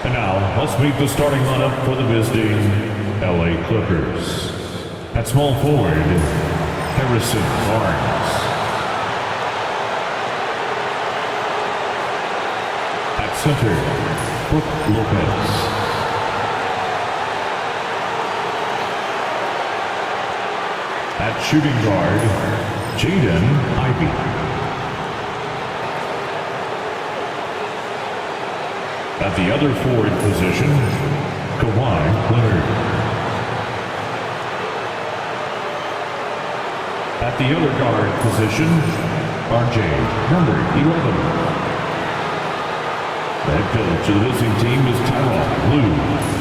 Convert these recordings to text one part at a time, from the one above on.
And now, let's meet the starting lineup for the visiting LA Clippers. At small forward, Harrison Barnes. At center, Brook Lopez. At shooting guard, Jaden Ivey. At the other forward position, Kawhi Leonard. At the other guard position, RJ, number 11. The head coach of the visiting team is Tyrone Blue.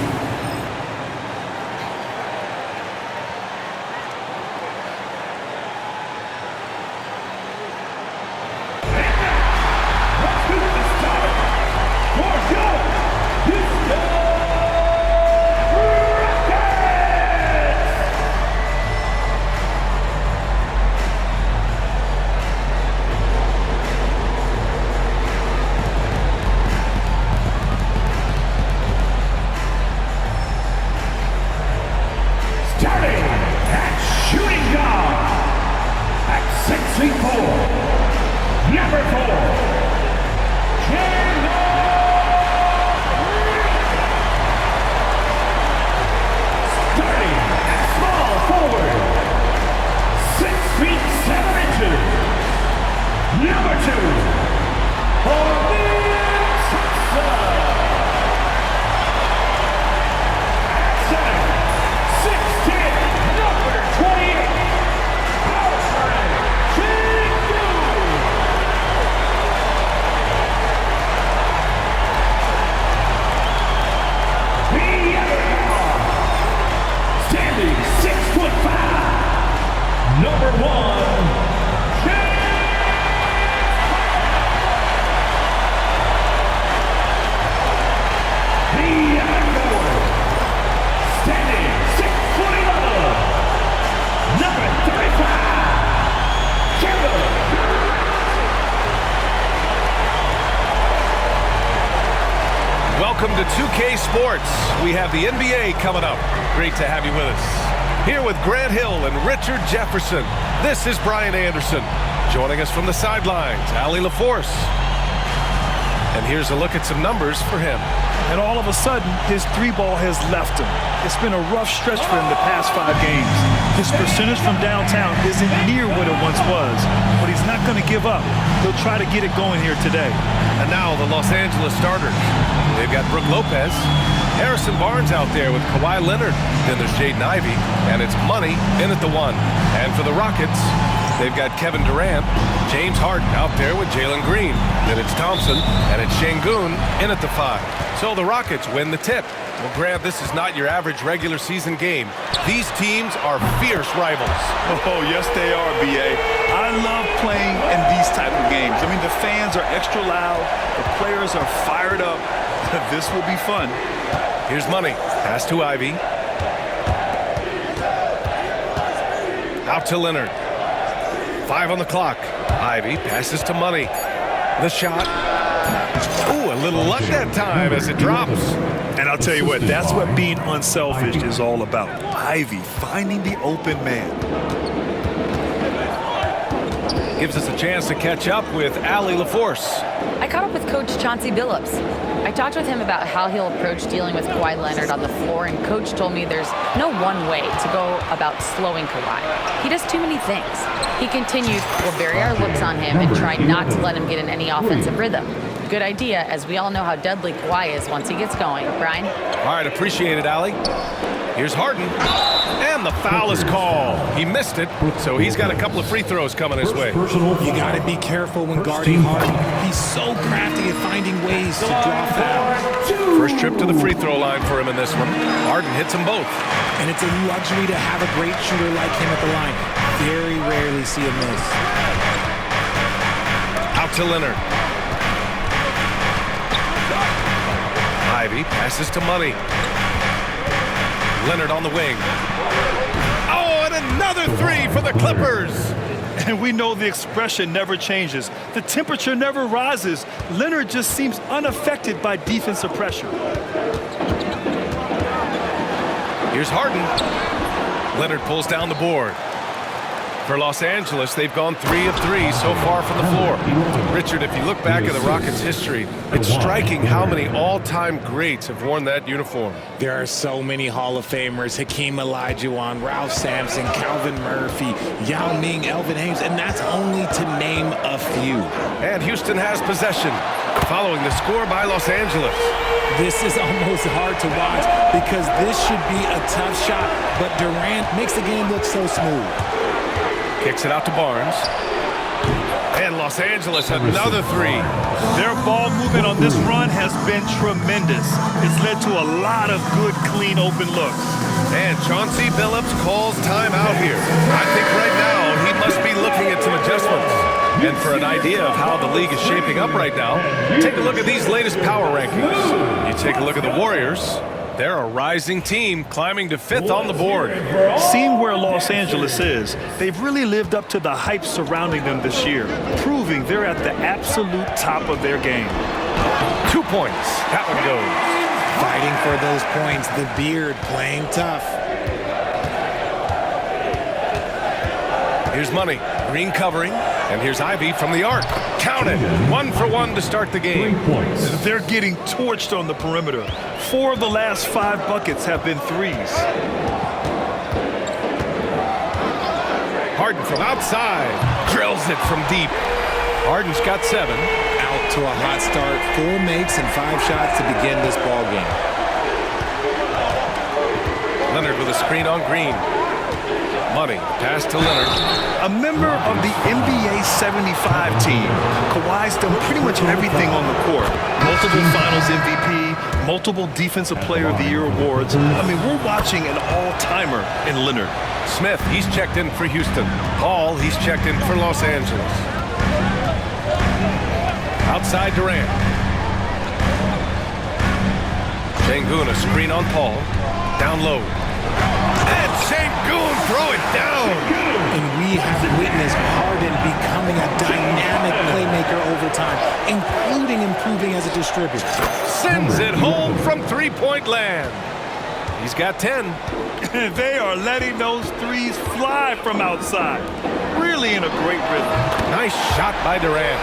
Welcome to 2K Sports. We have the NBA coming up. Great to have you with us. Here with Grant Hill and Richard Jefferson, this is Brian Anderson. Joining us from the sidelines, Allie LaForce. And here's a look at some numbers for him. And all of a sudden, his three ball has left him. It's been a rough stretch for him the past 5 games. His percentage from downtown isn't near what it once was, but he's not going to give up. He'll try to get it going here today. And now the Los Angeles starters. They've got Brook Lopez, Harrison Barnes out there with Kawhi Leonard. Then there's Jaden Ivey, and it's money in at the 1. And for the Rockets, they've got Kevin Durant, James Harden out there with Jalen Green. Then it's Thompson, and it's Şengün in at the 5. So the Rockets win the tip. Well, Grant, this is not your average regular season game. These teams are fierce rivals. Oh, yes, they are, B.A. I love playing in these type of games. I mean, the fans are extra loud. The players are fired up. This will be fun. Here's money. Pass to Ivey. Out to Leonard. 5 on the clock. Ivey passes to Money. The shot. Ooh, a little luck that time as it drops. And I'll tell you what, that's what being unselfish is all about. Ivey finding the open man. Gives us a chance to catch up with Allie LaForce. I caught up with Coach Chauncey Billups. I talked with him about how he'll approach dealing with Kawhi Leonard on the floor, and Coach told me there's no one way to go about slowing Kawhi. He does too many things. He continued, we'll bury our looks on him and try not to let him get in any offensive rhythm. Good idea, as we all know how deadly Kawhi is once he gets going. Brian? All right, appreciate it, Allie. Here's Harden. And the foul is called. He missed it, so he's got a couple of free throws coming his way. You got to be careful when guarding Harden. He's so crafty at finding ways to draw fouls. First trip to the free throw line for him in this one. Harden hits them both. And it's a luxury to have a great shooter like him at the line. Very rarely see him miss. Out to Leonard. Ivey passes to Money. Leonard on the wing. Oh, and another 3 for the Clippers. And we know the expression never changes. The temperature never rises. Leonard just seems unaffected by defensive pressure. Here's Harden. Leonard pulls down the board. For Los Angeles, they've gone 3 of 3 so far from the floor. Richard, if you look back at the Rockets' history, it's striking how many all-time greats have worn that uniform. There are so many Hall of Famers: Hakeem Olajuwon, Ralph Sampson, Calvin Murphy, Yao Ming, Elvin Hayes, and that's only to name a few. And Houston has possession, following the score by Los Angeles. This is almost hard to watch because this should be a tough shot, but Durant makes the game look so smooth. Kicks it out to Barnes. And Los Angeles another 3. Their ball movement on this run has been tremendous. It's led to a lot of good, clean, open looks. And Chauncey Billups calls timeout here. I think right now he must be looking at some adjustments. And for an idea of how the league is shaping up right now, take a look at these latest power rankings. You take a look at the Warriors. They're a rising team climbing to 5th on the board. Seeing where Los Angeles is, they've really lived up to the hype surrounding them this year, proving they're at the absolute top of their game. 2 points. That one goes. Fighting for those points, the Beard playing tough. Here's Money. Green covering. And here's Ivy from the arc. Count it. 1 for 1 to start the game. They're getting torched on the perimeter. 4 of the last 5 buckets have been threes. Harden from outside. Drills it from deep. Harden's got 7. Out to a hot start. 4 makes and 5 shots to begin this ball game. Leonard with a screen on Green. Money. Pass to Leonard. A member of the NBA 75 team, Kawhi's done pretty much everything on the court. Multiple Finals MVP, multiple Defensive Player of the Year awards. I mean, we're watching an all-timer in Leonard. Smith, he's checked in for Houston. Hall, he's checked in for Los Angeles. Outside Durant. Sengun, a screen on Paul. Down low. And Sengun throw it down. And we have witnessed Harden becoming a dynamic playmaker over time, including improving as a distributor. Sends it home from three-point land. He's got 10. They are letting those threes fly from outside. Really in a great rhythm. Nice shot by Durant.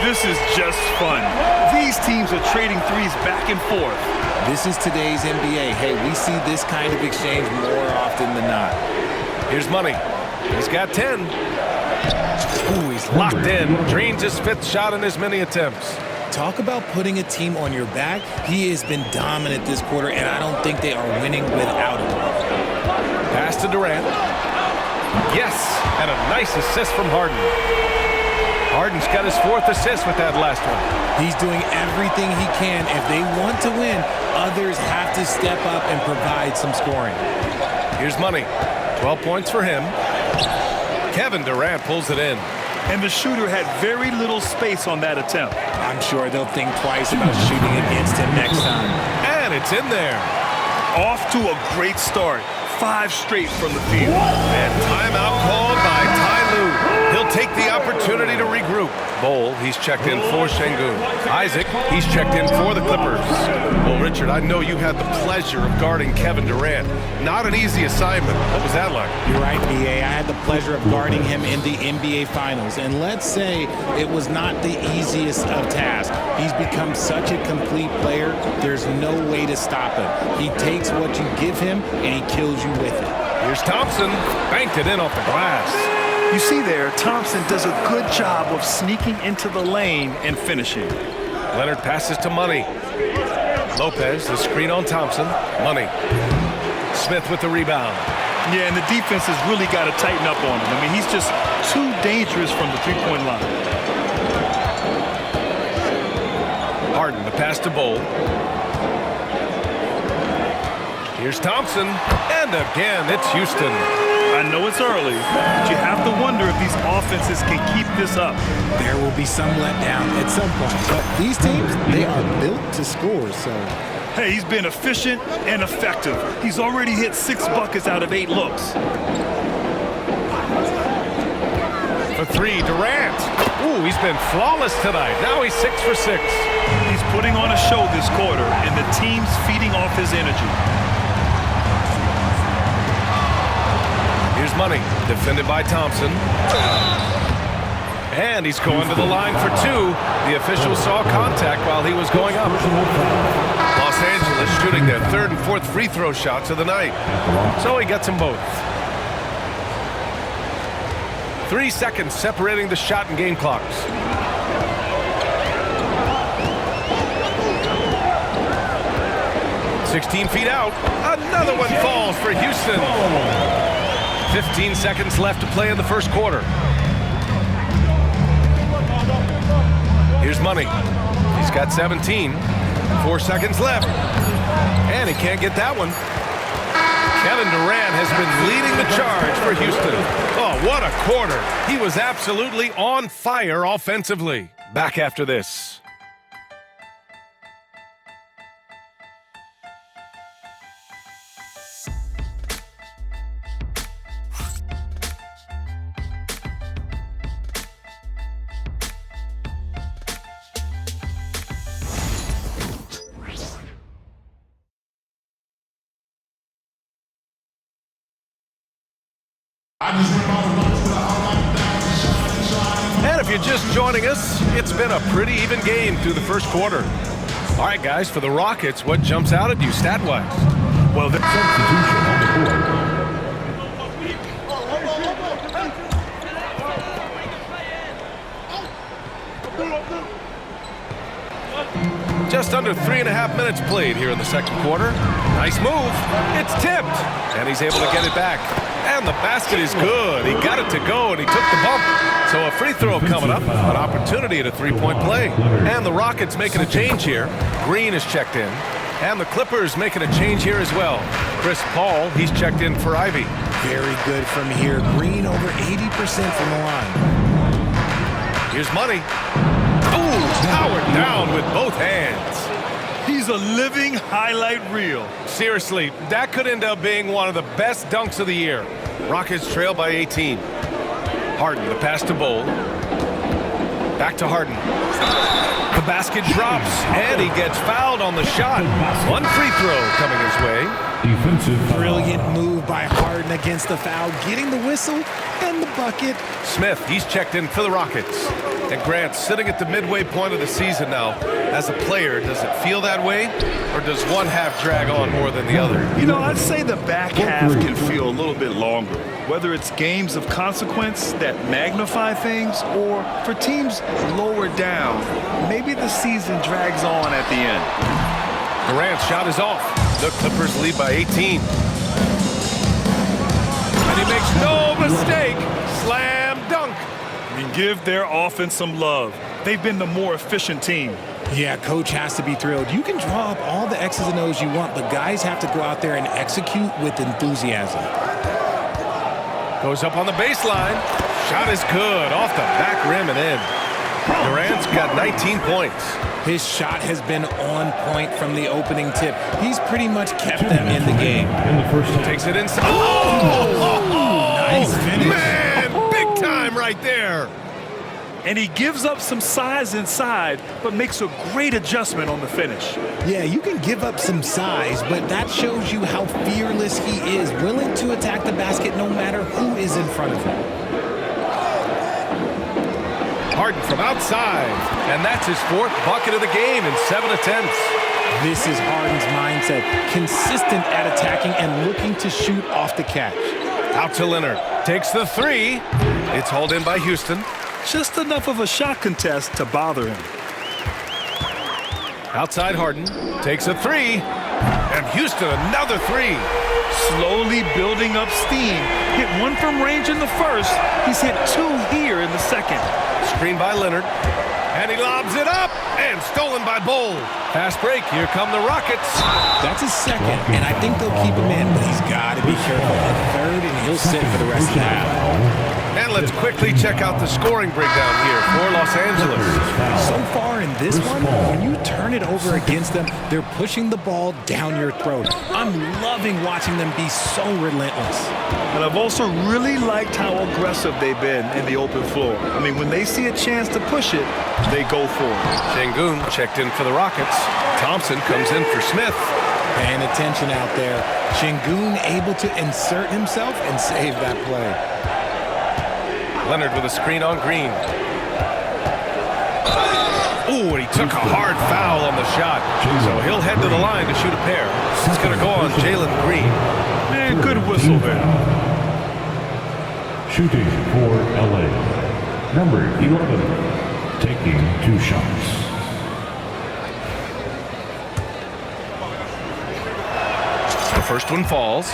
This is just fun. These teams are trading threes back and forth. This is today's NBA. Hey, we see this kind of exchange more often than not. Here's Money. He's got 10. Ooh, he's locked in. Drains his 5th shot in as many attempts. Talk about putting a team on your back. He has been dominant this quarter, and I don't think they are winning without him. Pass to Durant. Yes, and a nice assist from Harden. Harden's got his 4th assist with that last one. He's doing everything he can. If they want to win, others have to step up and provide some scoring. Here's Money. 12 points for him. Kevin Durant pulls it in. And the shooter had very little space on that attempt. I'm sure they'll think twice about shooting against him next time. And it's in there. Off to a great start. 5 straight from the field. And timeout called by Ty Lue. He'll take the opportunity to regroup. Bowl, he's checked in for Sengun. Isaac, he's checked in for the Clippers. Well, Richard, I know you had the pleasure of guarding Kevin Durant. Not an easy assignment. What was that like? You're right, B.A. I had the pleasure of guarding him in the NBA Finals. And let's say it was not the easiest of tasks. He's become such a complete player, there's no way to stop him. He takes what you give him, and he kills you with it. Here's Thompson. Banked it in off the glass. You see there, Thompson does a good job of sneaking into the lane and finishing. Leonard passes to Money. Lopez, the screen on Thompson. Money. Smith with the rebound. Yeah, and the defense has really got to tighten up on him. I mean, he's just too dangerous from the three-point line. Harden, the pass to Bowl. Here's Thompson. And again, it's Houston. I know it's early, but you have to wonder if these offenses can keep this up. There will be some letdown at some point, but these teams, they are built to score, so. Hey, he's been efficient and effective. He's already hit 6 buckets out of 8 looks. three, Durant. Ooh, he's been flawless tonight. Now he's 6 for 6. He's putting on a show this quarter, and the team's feeding off his energy. Here's Money, defended by Thompson. And he's going to the line for two. The official saw contact while he was going up. Los Angeles shooting their third and fourth free throw shots of the night. So he gets them both. 3 seconds separating the shot and game clocks. "16 feet out. Another one falls for Houston. 15 seconds left to play in the first quarter. Here's Money. He's got 17. 4 seconds left. And he can't get that one. Kevin Durant has been leading the charge for Houston. Oh, what a quarter. He was absolutely on fire offensively. Back after this. And if you're just joining us, it's been a pretty even game through the first quarter. All right, guys, for the Rockets, what jumps out at you stat-wise? Well, the Substitution on the court. Just under 3.5 minutes played here in the second quarter. Nice move. It's tipped. And he's able to get it back. And the basket is good. He got it to go, and he took the bump. So a free throw coming up. An opportunity at a three-point play. And the Rockets making a change here. Green is checked in. And the Clippers making a change here as well. Chris Paul, he's checked in for Ivy. Very good from here. Green over 80% from the line. Here's Money. Ooh, powered down with both hands. He's a living highlight reel. Seriously, that could end up being one of the best dunks of the year. Rockets trail by 18. Harden, the pass to Bowl. Back to Harden. The basket drops, and he gets fouled on the shot. One free throw coming his way. Defensive foul. Brilliant move by Harden against the foul, getting the whistle and the bucket. Smith, he's checked in for the Rockets. And Grant, sitting at the midway point of the season now, as a player, does it feel that way? Or does one half drag on more than the other? You know, I'd say the back half can feel a little bit longer. Whether it's games of consequence that magnify things, or for teams lower down, maybe the season drags on at the end. Durant's shot is off. The Clippers lead by 18. And he makes no mistake. Slam dunk. And give their offense some love. They've been the more efficient team. Yeah, coach has to be thrilled. You can draw up all the X's and O's you want, but guys have to go out there and execute with enthusiasm. Goes up on the baseline. Shot is good. Off the back rim and in. Durant's got 19 points. His shot has been on point from the opening tip. He's pretty much kept them in the game. In the first half. Takes it inside. Oh! Nice finish. Man, big time right there. And he gives up some size inside, but makes a great adjustment on the finish. Yeah, you can give up some size, but that shows you how fearless he is, willing to attack the basket no matter who is in front of him. Harden from outside, and that's his fourth bucket of the game in 7 attempts. This is Harden's mindset, consistent at attacking and looking to shoot off the catch. Out to Leonard, takes the three. It's hauled in by Houston. Just enough of a shot contest to bother him. Outside Harden, takes a three, and Houston another three. Slowly building up steam. Hit one from range in the first. He's hit two here in the second. Screen by Leonard, and he lobs it up, and stolen by Bowl. Fast break, here come the Rockets. That's his second, and I think they'll keep him in, but he's got to be careful. A third, and he'll sit for the rest of the half. And let's quickly check out the scoring breakdown here for Los Angeles. So far in this one, when you turn it over against them, they're pushing the ball down your throat. I'm loving watching them be so relentless. And I've also really liked how aggressive they've been in the open floor. I mean, when they see a chance to push it, they go for it. Şengün checked in for the Rockets. Thompson comes in for Smith. Paying attention out there. Şengün able to insert himself and save that play. Leonard with a screen on Green. Ooh, and he took a hard foul on the shot. So he'll head to the line to shoot a pair. It's going to go on Jalen Green. Man, good whistle there. Shooting for LA. Number 11, taking 2 shots. The first one falls.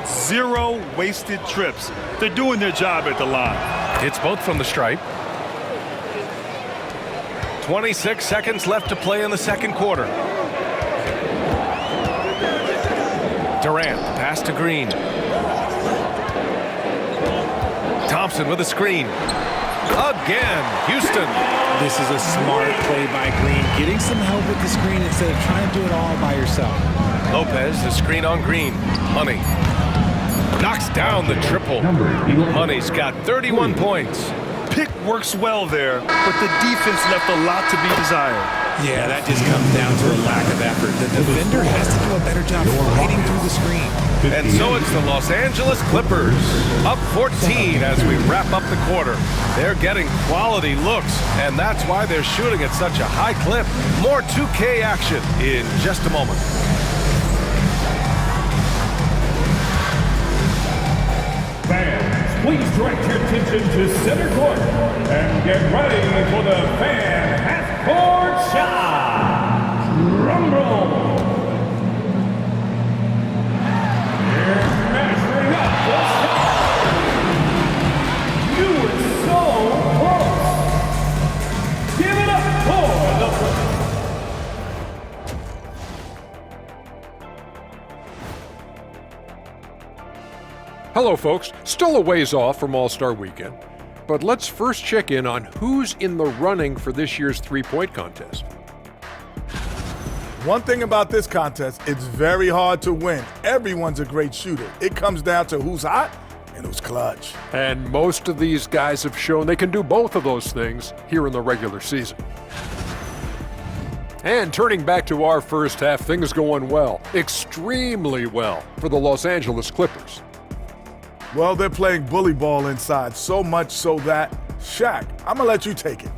0 wasted trips. They're doing their job at the line. Hits both from the stripe. 26 seconds left to play in the second quarter. Durant, pass to Green. Thompson with a screen. Again, Houston. This is a smart play by Green, getting some help with the screen instead of trying to do it all by yourself. Lopez, the screen on Green. Money. Knocks down the triple. Money's got 31 points. Pick works well there, but the defense left a lot to be desired. Yeah, that just comes down to a lack of effort. The defender has to do a better job fighting through the screen. And so it's the Los Angeles Clippers, up 14 as we wrap up the quarter. They're getting quality looks, and that's why they're shooting at such a high clip. More 2K action in just a moment. Fans, please direct your attention to center court and get ready for the fan half-court shot. Drum roll. They're measuring up the shot. You were so close. Give it up for the Hello, folks. Still a ways off from All-Star Weekend, but let's first check in on who's in the running for this year's three-point contest. One thing about this contest, it's very hard to win. Everyone's a great shooter. It comes down to who's hot and who's clutch. And most of these guys have shown they can do both of those things here in the regular season. And turning back to our first half, things going well, extremely well for the Los Angeles Clippers. Well, they're playing bully ball inside, so much so that, Shaq, I'm going to let you take it.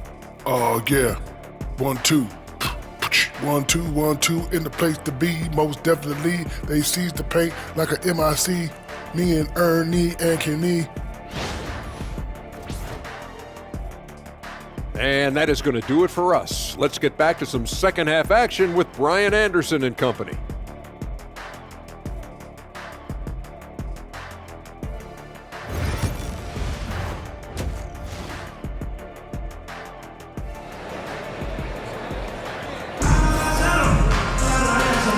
Oh, yeah. 1-2. 1-2, 1-2 in the place to be. Most definitely, they seize the paint like a MIC. Me and Ernie and Kenny. And that is going to do it for us. Let's get back to some second half action with Brian Anderson and company.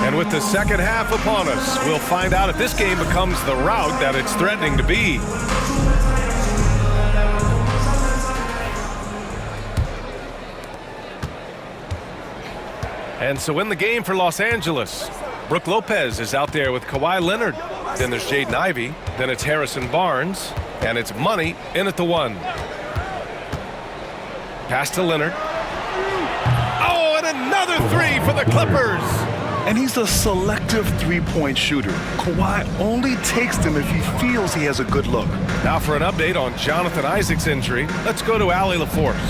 And with the second half upon us, we'll find out if this game becomes the rout that it's threatening to be. And so in the game for Los Angeles, Brook Lopez is out there with Kawhi Leonard. Then there's Jaden Ivey. Then it's Harrison Barnes. And it's Money in at the 1. Pass to Leonard. Oh, and another 3 for the Clippers. And he's a selective three-point shooter. Kawhi only takes them if he feels he has a good look. Now for an update on Jonathan Isaac's injury, let's go to Allie LaForce.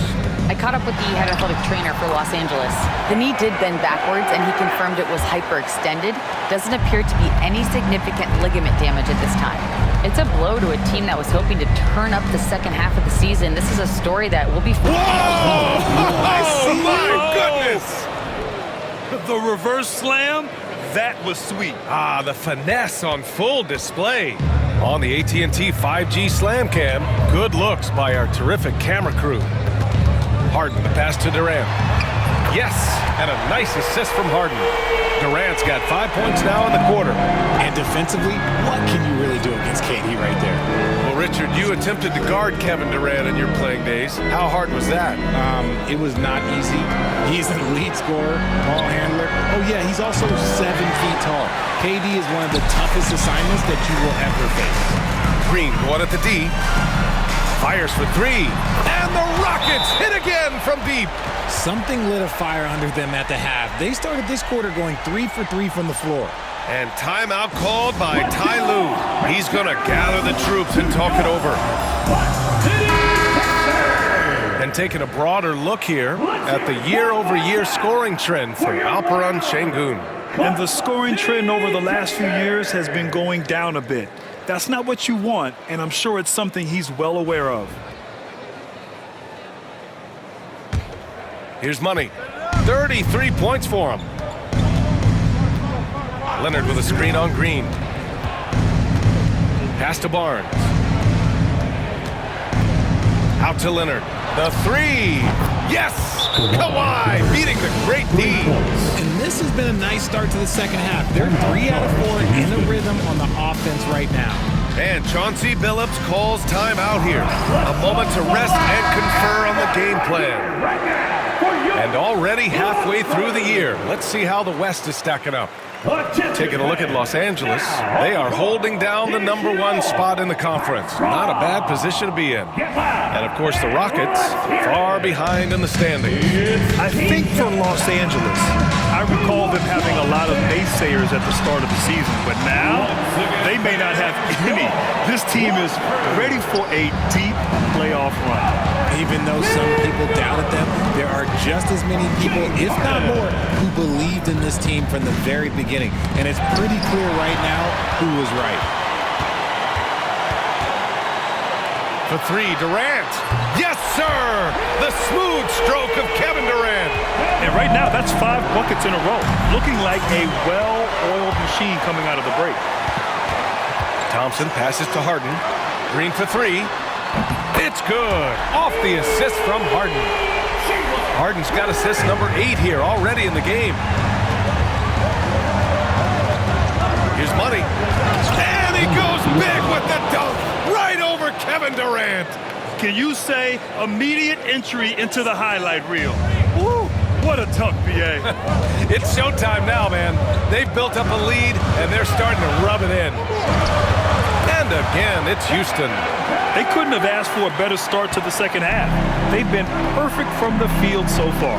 I caught up with the head athletic trainer for Los Angeles. The knee did bend backwards, and he confirmed it was hyperextended. Doesn't appear to be any significant ligament damage at this time. It's a blow to a team that was hoping to turn up the second half of the season. This is a story that will be fun. Oh, my goodness! The reverse slam, that was sweet. Ah, the finesse on full display. On the AT&T 5G Slam Cam, good looks by our terrific camera crew. Harden, the pass to Durant. Yes! And a nice assist from Harden. Durant's got 5 points now in the quarter. And defensively, what can you really do against KD right there? Well, Richard, you attempted to guard Kevin Durant in your playing days. How hard was that? It was not easy. He's an elite scorer, ball handler. Oh, yeah, he's also 7 feet tall. KD is one of the toughest assignments that you will ever face. Green going at the D. Fires for three. And the Rockets hit again from deep. Something lit a fire under them at the half. They started this quarter going 3 for 3 from the floor. And timeout called by Ty Lue. He's going to gather the troops and talk it over. And taking a broader look here at the year-over-year scoring trend for Alperen Şengün. And the scoring trend over the last few years has been going down a bit. That's not what you want, and I'm sure it's something he's well aware of. Here's Money. 33 points for him. Leonard with a screen on Green. Pass to Barnes. Out to Leonard. The three. Yes! Kawhi beating the great D. And this has been a nice start to the second half. They're 3 out of 4 in a rhythm on the offense right now. And Chauncey Billups calls timeout here. A moment to rest and confer on the game plan. And already halfway through the year, let's see how the West is stacking up. Taking a look at Los Angeles, they are holding down the #1 spot in the conference. Not a bad position to be in. And of course the Rockets, far behind in the standings. I think for Los Angeles, I recall them having a lot of naysayers at the start of the season, but now they may not have any. This team is ready for a deep playoff run. Even though some people doubted them, there are just as many people, if not more, who believed in this team from the very beginning. And it's pretty clear right now who was right. For three, Durant. Yes, sir! The smooth stroke of Kevin Durant. And right now, that's 5 buckets in a row. Looking like a well-oiled machine coming out of the break. Thompson passes to Harden. Green for three. It's good. Off the assist from Harden. Harden's got assist number 8 here already in the game. Here's Money. And he goes big with the dunk right over Kevin Durant. Can you say immediate entry into the highlight reel? Woo, what a dunk, BA. It's showtime now, man. They've built up a lead, and they're starting to rub it in. And again, it's Houston. They couldn't have asked for a better start to the second half. They've been perfect from the field so far.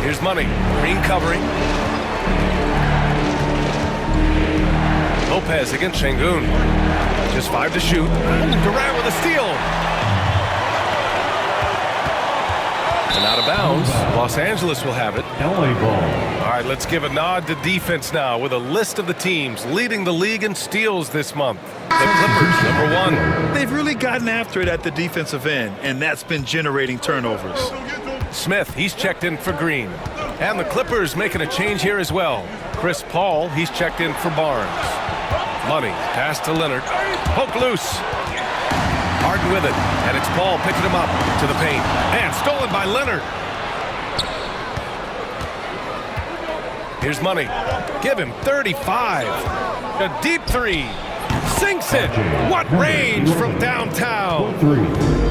Here's Money. Green covering. Lopez against Şengün. Just 5 to shoot. Durant with a steal. And out of bounds. Los Angeles will have it. LA ball. All right, let's give a nod to defense now with a list of the teams leading the league in steals this month. The Clippers, #1. They've really gotten after it at the defensive end, and that's been generating turnovers. Smith, he's checked in for Green. And the Clippers making a change here as well. Chris Paul, he's checked in for Barnes. Money, pass to Leonard. Poke loose. Harden with it, and it's Paul picking him up to the paint. And stolen by Leonard. Here's Money. Give him 35. A deep three. Sinks it. What range from downtown.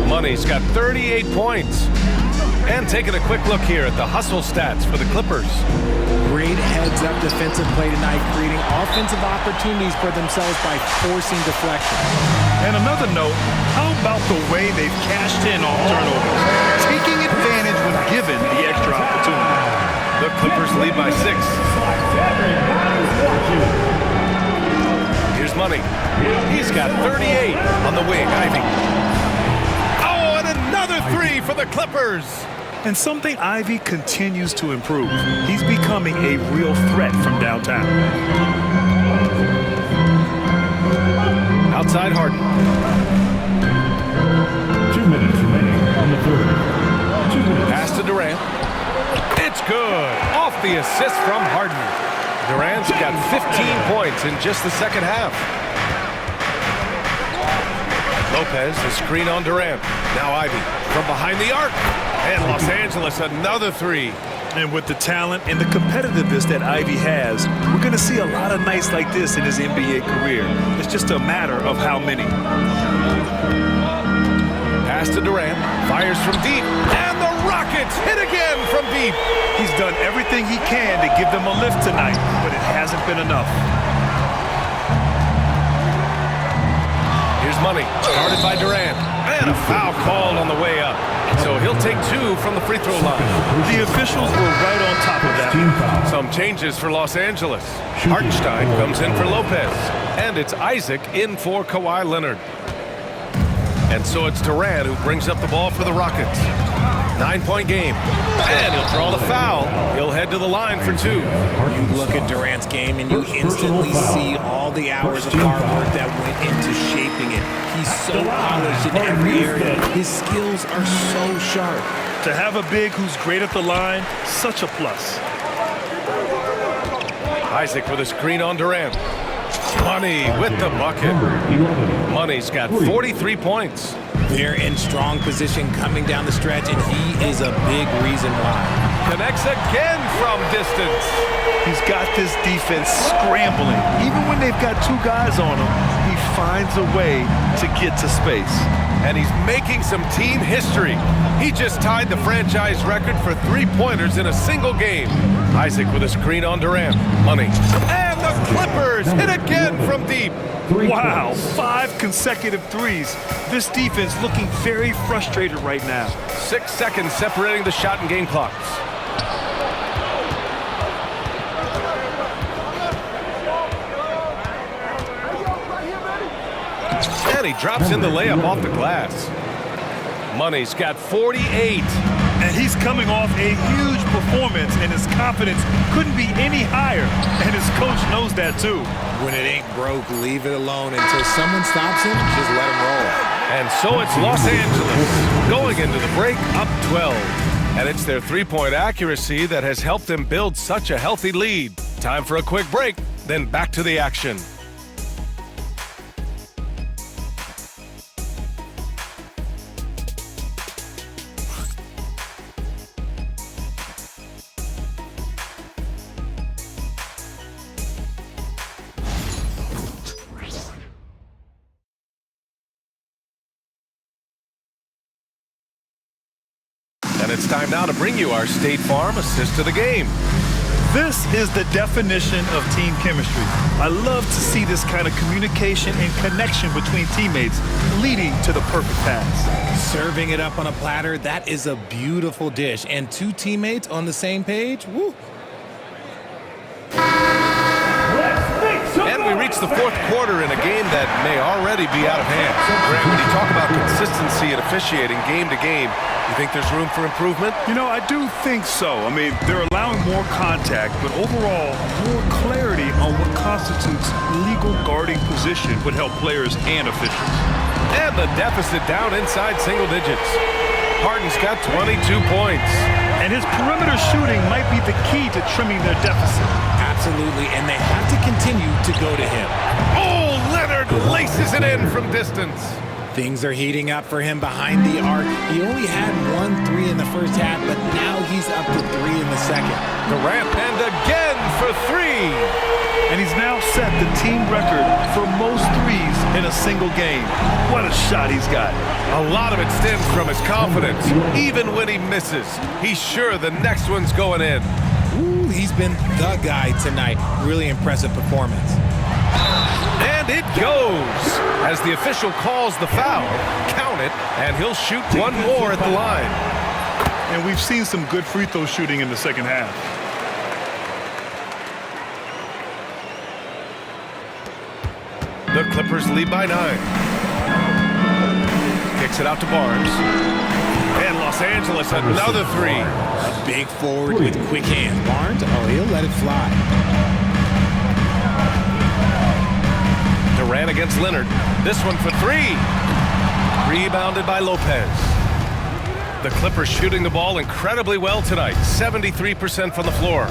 Money's got 38 points. And taking a quick look here at the hustle stats for the Clippers. Great heads-up defensive play tonight, creating offensive opportunities for themselves by forcing deflection. And another note, how about the way they've cashed in on turnovers? Taking advantage when given the extra opportunity. The Clippers lead by 6. Here's Money. He's got 38 on the wing. Ivy. Oh, and another 3 for the Clippers. And something Ivy continues to improve. He's becoming a real threat from downtown. Outside Harden. 2 minutes remaining on the third. 2 minutes. Pass to Durant. It's good. Off the assist from Harden. Durant's got 15 points in just the second half. Lopez, a screen on Durant. Now Ivy from behind the arc. And Los Angeles, another three. And with the talent and the competitiveness that Ivy has, we're going to see a lot of nights like this in his NBA career. It's just a matter of how many. Pass to Durant, fires from deep, and the Rockets hit again from deep. He's done everything he can to give them a lift tonight, but it hasn't been enough. Here's Money, guarded by Durant, and a foul called on the way up. So he'll take two from the free throw line. The officials were right on top of that. Some changes for Los Angeles. Hartenstein comes in for Lopez, and it's Isaac in for Kawhi Leonard. And so it's Durant who brings up the ball for the Rockets. 9-point game. And he'll draw the foul. He'll head to the line for two. You look at Durant's game and you instantly see all the hours of hard work that went into shaping it. He's so polished in every area. His skills are so sharp. To have a big who's great at the line, such a plus. Isaac with a screen on Durant. Money with the bucket. Money's got 43 points. They're in strong position coming down the stretch, and he is a big reason why. Connects again from distance. He's got this defense scrambling. Even when they've got two guys on him, he finds a way to get to space. And he's making some team history. He just tied the franchise record for three-pointers in a single game. Isaac with a screen on Durant. Money. And the Clippers hit again from deep. Wow, 5 consecutive threes. This defense looking very frustrated right now. 6 seconds separating the shot and game clocks. And he drops in the layup off the glass. Money's got 48. And he's coming off a huge performance, and his confidence couldn't be any higher. And his coach knows that too. When it ain't broke, leave it alone until someone stops him. Just let him roll. And so it's Los Angeles going into the break up 12. And it's their three-point accuracy that has helped them build such a healthy lead. Time for a quick break, then back to the action. And it's time now to bring you our State Farm assist of the game. This is the definition of team chemistry. I love to see this kind of communication and connection between teammates leading to the perfect pass. Serving it up on a platter, that is a beautiful dish. And two teammates on the same page, woo. And we reach the fourth quarter in a game that may already be out of hand. Grant, when you talk about consistency and officiating game to game, you think there's room for improvement? You know, I do think so. I mean, they're allowing more contact, but overall, more clarity on what constitutes legal guarding position would help players and officials. And the deficit down inside single digits. Harden's got 22 points. And his perimeter shooting might be the key to trimming their deficit. Absolutely, and they have to continue to go to him. Oh, Leonard laces it in from distance. Things are heating up for him behind the arc. He only had 1 3 in the first half, but now he's up to 3 in the second. Durant and again for 3. And he's now set the team record for most threes in a single game. What a shot he's got. A lot of it stems from his confidence. Even when he misses, he's sure the next one's going in. Ooh, he's been the guy tonight. Really impressive performance. And it goes. As the official calls the foul, count it, and he'll shoot one more at the line. And we've seen some good free throw shooting in the second half. The Clippers lead by 9. Kicks it out to Barnes. And Los Angeles another 3. A big forward with quick hands. Barnes, oh, he'll let it fly. Durant against Leonard. This one for 3. Rebounded by Lopez. The Clippers shooting the ball incredibly well tonight. 73% from the floor.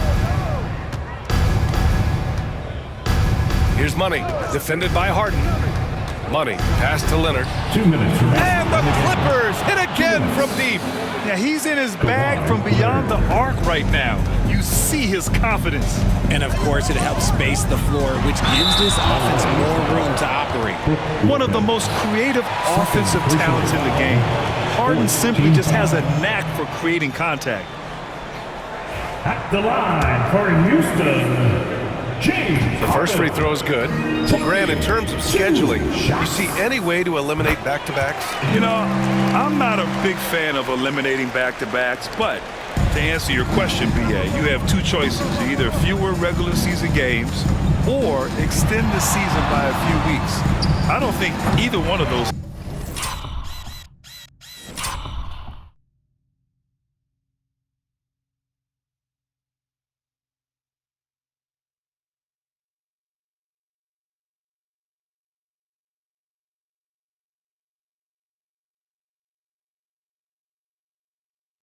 Here's Money, defended by Harden. Money, pass to Leonard. 2 minutes remaining. And the Clippers hit again from deep. Yeah, he's in his bag from beyond the arc right now. You see his confidence. And of course, it helps space the floor, which gives this offense more room to operate. One of the most creative offensive talents in the game. Harden simply just has a knack for creating contact. At the line for Houston, James. The first free throw is good. Grant, in terms of scheduling, you see any way to eliminate back-to-backs? You know, I'm not a big fan of eliminating back-to-backs, but to answer your question, BA, you have two choices. Either fewer regular season games or extend the season by a few weeks. I don't think either one of those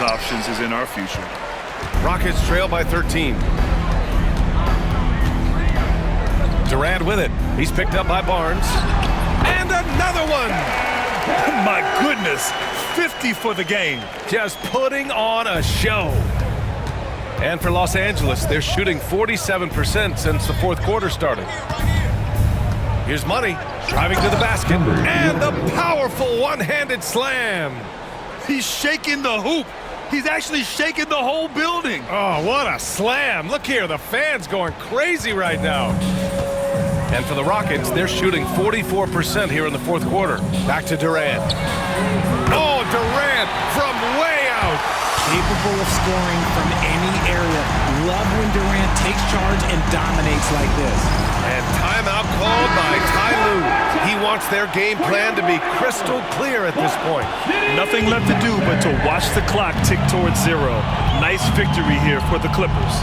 options is in our future. Rockets trail by 13. Durant with it. He's picked up by Barnes. And another one! Oh my goodness, 50 for the game. Just putting on a show. And for Los Angeles, they're shooting 47% since the fourth quarter started. Here's Money, driving to the basket. And the powerful one-handed slam. He's shaking the hoop. He's actually shaking the whole building. Oh, what a slam. Look here, the fans going crazy right now. And for the Rockets, they're shooting 44% here in the fourth quarter. Back to Durant. Oh, Durant from way out. Capable of scoring from any area. Love when Durant takes charge and dominates like this. And timeout called by Ty Lue. He wants their game plan to be crystal clear at this point. Nothing left to do but to watch the clock tick towards zero. Nice victory here for the Clippers.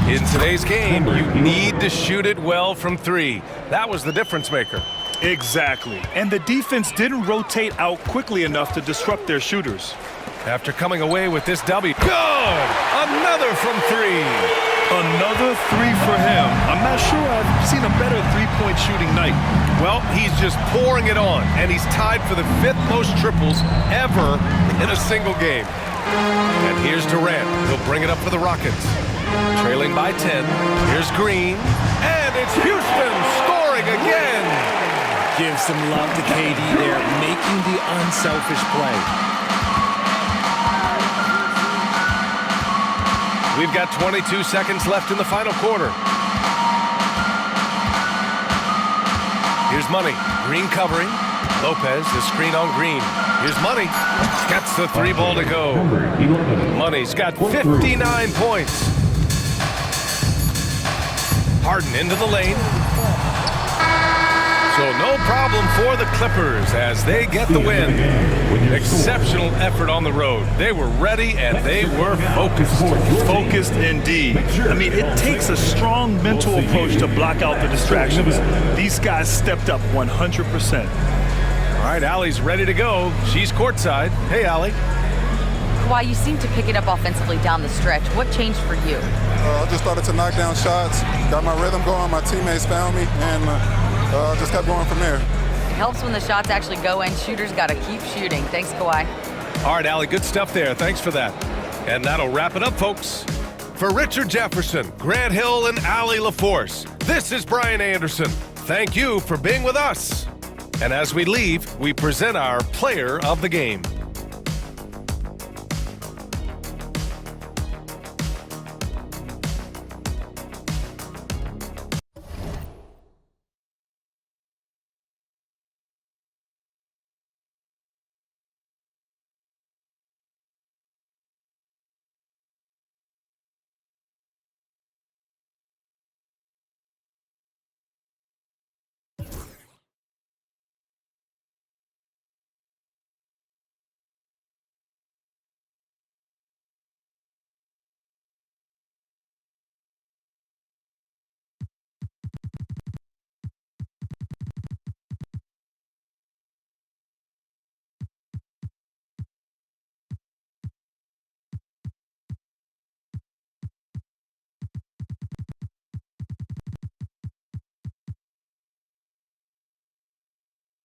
In today's game, you need to shoot it well from three. That was the difference maker. Exactly. And the defense didn't rotate out quickly enough to disrupt their shooters. After coming away with this W, good! Another from three. Another three for him. I'm not sure I've seen a better three-point shooting night. Well, he's just pouring it on, and he's tied for the 5th most triples ever in a single game. And here's Durant. He'll bring it up for the Rockets. Trailing by 10. Here's Green. And it's Houston scoring again. Give some love to KD there, making the unselfish play. We've got 22 seconds left in the final quarter. Here's Money. Green covering. Lopez, the screen on Green. Here's Money. Gets the three ball to go. Money's got 59 points. Harden into the lane. So no problem for the Clippers as they get the win. Exceptional effort on the road. They were ready and they were focused. Focused indeed. I mean, it takes a strong mental approach to block out the distractions. These guys stepped up 100%. All right, Allie's ready to go. She's courtside. Hey, Allie. Kawhi, you seem to pick it up offensively down the stretch. What changed for you? I just started to knock down shots, got my rhythm going, my teammates found me, and just kept going from there. It helps when the shots actually go in. Shooters got to keep shooting. Thanks, Kawhi. All right, Allie, good stuff there. Thanks for that. And that'll wrap it up, folks. For Richard Jefferson, Grant Hill, and Allie LaForce, this is Brian Anderson. Thank you for being with us. And as we leave, we present our player of the game.